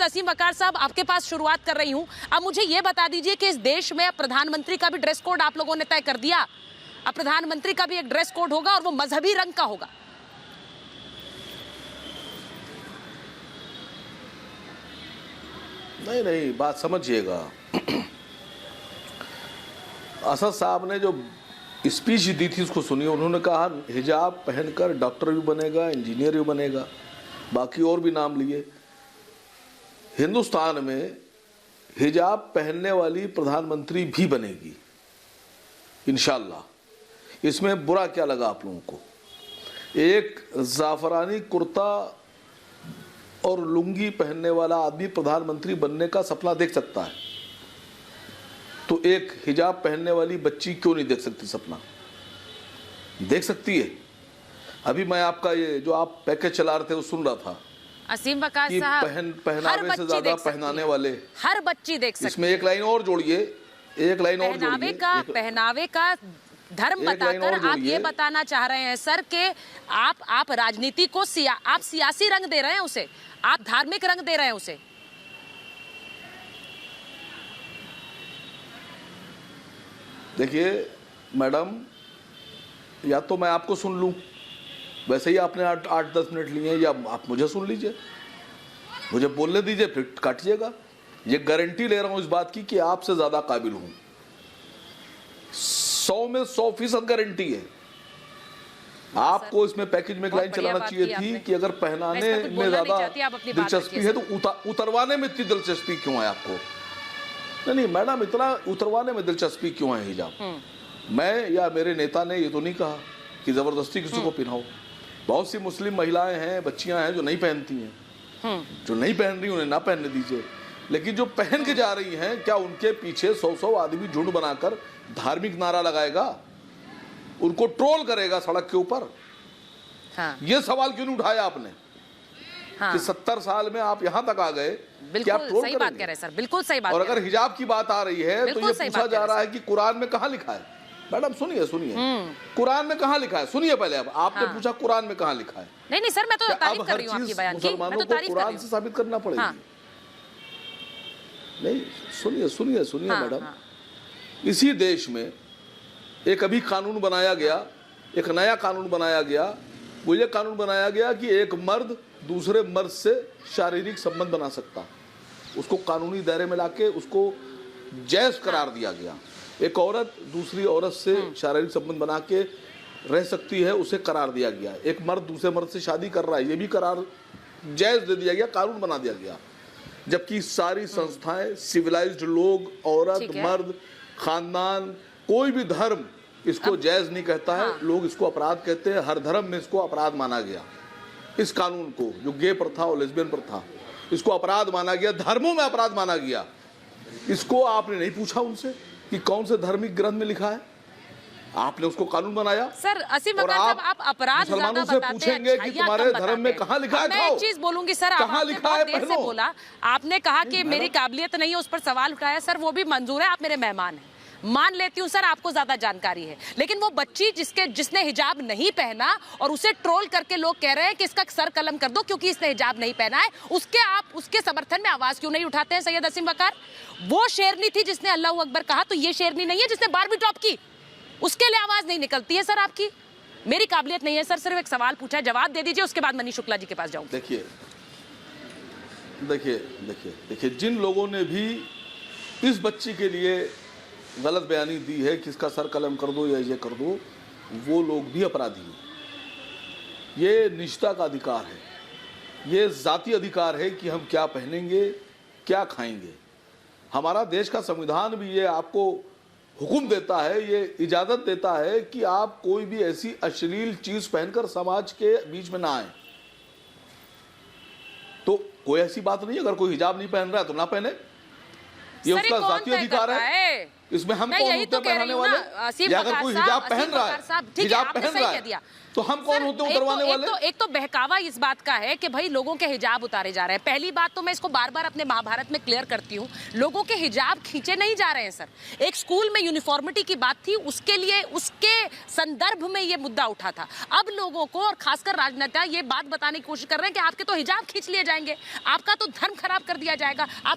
असीम वकार साहब, आपके पास शुरुआत कर रही हूं। अब मुझे यह बता दीजिए कि इस देश में प्रधानमंत्री का भी ड्रेस कोड आप लोगों ने तय कर दिया। अब प्रधानमंत्री का भी एक ड्रेस कोड होगा और वो मजहबी रंग का होगा। नहीं नहीं, बात समझिएगा। असद साहब ने जो स्पीच दी थी उसको सुनिए। उन्होंने कहा हिजाब पहनकर डॉक्टर भी बनेगा, इंजीनियर भी बनेगा, बाकी और भी नाम लिए। हिंदुस्तान में हिजाब पहनने वाली प्रधानमंत्री भी बनेगी इंशाल्लाह। इसमें बुरा क्या लगा आप लोगों को? एक जाफरानी कुर्ता और लुंगी पहनने वाला आदमी प्रधानमंत्री बनने का सपना देख सकता है, तो एक हिजाब पहनने वाली बच्ची क्यों नहीं देख सकती सपना? देख सकती है। अभी मैं आपका ये जो आप पैकेज चला रहे थे वो सुन रहा था। असीम वकार साहब, पहनावे से ज्यादा पहनाने वाले हर बच्ची देख सकती है। इसमें एक लाइन और जोड़िए, एक लाइन और जोड़िए। पहनावे का धर्म बताकर आप ये बताना चाह रहे हैं सर कि आप राजनीति को आप सियासी रंग दे रहे हैं उसे, आप धार्मिक रंग दे रहे हैं उसे। देखिए मैडम, या तो मैं आपको सुन लूं, वैसे ही आपने 8-10 मिनट लिए हैं, या आप मुझे सुन लीजिए, मुझे बोलने दीजिए, फिर काटिएगा। ये गारंटी ले रहा हूं इस बात की कि आपसे ज्यादा काबिल हूं। 100 में 100% गारंटी है। आपको इसमें पैकेज में एक लाइन चलाना चाहिए थी कि अगर पहनाने में ज्यादा दिलचस्पी है तो उतरवाने में इतनी दिलचस्पी क्यों है आपको? नहीं मैडम, इतना उतरवाने में दिलचस्पी क्यों है हिजाब? मैं या मेरे नेता ने ये तो नहीं कहा कि जबरदस्ती किसी को पहनाओ। बहुत सी मुस्लिम महिलाएं हैं, बच्चियां हैं जो नहीं पहनती हैं, जो नहीं पहन रही उन्हें ना पहनने दीजिए। लेकिन जो पहन के जा रही हैं, क्या उनके पीछे 100 आदमी झुंड बनाकर धार्मिक नारा लगाएगा, उनको ट्रोल करेगा सड़क के ऊपर? हाँ। ये सवाल क्यों नहीं उठाया आपने? हाँ। कि 70 साल में आप यहां तक आ गए, क्या ट्रोल सही बात कह रहे हैं सर, बिल्कुल सही बात। और अगर हिजाब की बात आ रही है तो ये पूछा जा रहा है कि कुरान में कहां लिखा है? मैडम सुनिए सुनिए, कुरान में कहां लिखा है? सुनिए पहले। अब आपने पूछा कुरान में कहां लिखा है। नहीं सर, मैं तो तारीफ कर रही हूं आपकी बयान की। मैं तो तारीफ कुरान से साबित करना पड़ेगा। नहीं सुनिए सुनिए सुनिए मैडम, इसी देश में एक अभी कानून बनाया गया, एक नया कानून बनाया गया। वो ये कानून बनाया गया कि एक मर्द दूसरे मर्द से शारीरिक संबंध बना सकता, उसको कानूनी दायरे में लाके उसको जायज करार दिया गया। एक औरत दूसरी औरत से शारीरिक संबंध बना के रह सकती है, उसे करार दिया गया। एक मर्द दूसरे मर्द से शादी कर रहा है, ये भी करार जायज दे दिया गया, कानून बना दिया गया। जबकि सारी संस्थाएं, सिविलाइज्ड लोग, औरत, मर्द, खानदान, कोई भी धर्म इसको जायज नहीं कहता है। लोग इसको अपराध कहते हैं। हर धर्म में इसको अपराध माना गया। इस कानून को, जो गे प्रथा और लेस्बियन प्रथा, इसको अपराध माना गया, धर्मों में अपराध माना गया। इसको आपने नहीं पूछा उनसे कि कौन से धार्मिक ग्रंथ में लिखा है? आपने उसको कानून बनाया। सर असीम वकार साहब, आप अपराध ज्यादा बताते पूछेंगे कि तुम्हारे धर्म में कहां लिखा है? मैं एक चीज बोलूंगी सर, कहां लिखा है? देर से बोला आपने, कहा कि मेरी काबिलियत नहीं है, उस पर सवाल उठाया। सर वो भी मंजूर है, आप मेरे मेहमान हैं, मान लेती हूँ सर, आपको ज्यादा जानकारी है। लेकिन वो बच्ची जिसने हिजाब नहीं पहना और उसे ट्रोल करके लोग कह रहे हैं कि इसका सर कलम कर दो क्योंकि इसने हिजाब नहीं पहना है, उसके समर्थन में आवाज क्यों नहीं उठाते हैं सैयद असीम वकार? वो शेरनी थी जिसने अल्लाहू अकबर कहा, तो ये शेरनी नहीं है जिसने बारबी टॉप की, उसके लिए आवाज नहीं निकलती है सर आपकी? मेरी काबिलियत नहीं है सर, सिर्फ एक सवाल पूछा है, जवाब दे दीजिए, उसके बाद मनीष शुक्ला जी के पास जाऊं। देखिए देखिए देखिए देखिए, जिन लोगों ने भी इस बच्ची के लिए गलत बयानी दी है कि इसका सर कलम कर दो या ये कर दो, वो लोग भी अपराधी हैं। ये निजता का अधिकार है, ये जाती अधिकार है कि हम क्या पहनेंगे, क्या खाएंगे। हमारा देश का संविधान भी ये आपको हुक्म देता है, ये इजाज़त देता है कि आप कोई भी ऐसी अश्लील चीज़ पहनकर समाज के बीच में ना आए। तो कोई ऐसी बात नहीं, अगर कोई हिजाब नहीं पहन रहा है तो ना पहने, ये उसका जाती अधिकार है। इसमें हम मैं कौन यही होते तो हैं कह रही पहनाने हूँ ना, वाले? असीम या अगर वकार कोई साहब, हिजाब असीम पहन रहा वकार साहब, है, ठीक है, हिजाब आपने पहन सही रहा कह है, दिया। तो हम कौन होते हैं उतरवाने वाले? एक तो बहकावा इस बात का है कि भाई लोगों के हिजाब उतारे जा रहे हैं। पहली बात तो मैं इसको बार बार अपने महाभारत में क्लियर करती हूँ, लोगों के हिजाब खींचे नहीं जा रहे हैं सर। एक स्कूल में यूनिफॉर्मिटी की बात थी, उसके लिए उसके संदर्भ में ये मुद्दा उठा था। अब लोगों को और खासकर राजनेता ये बात बताने की कोशिश कर रहे हैं कि आपके तो हिजाब खींच लिए जाएंगे, आपका तो धर्म खराब कर दिया जाएगा। आप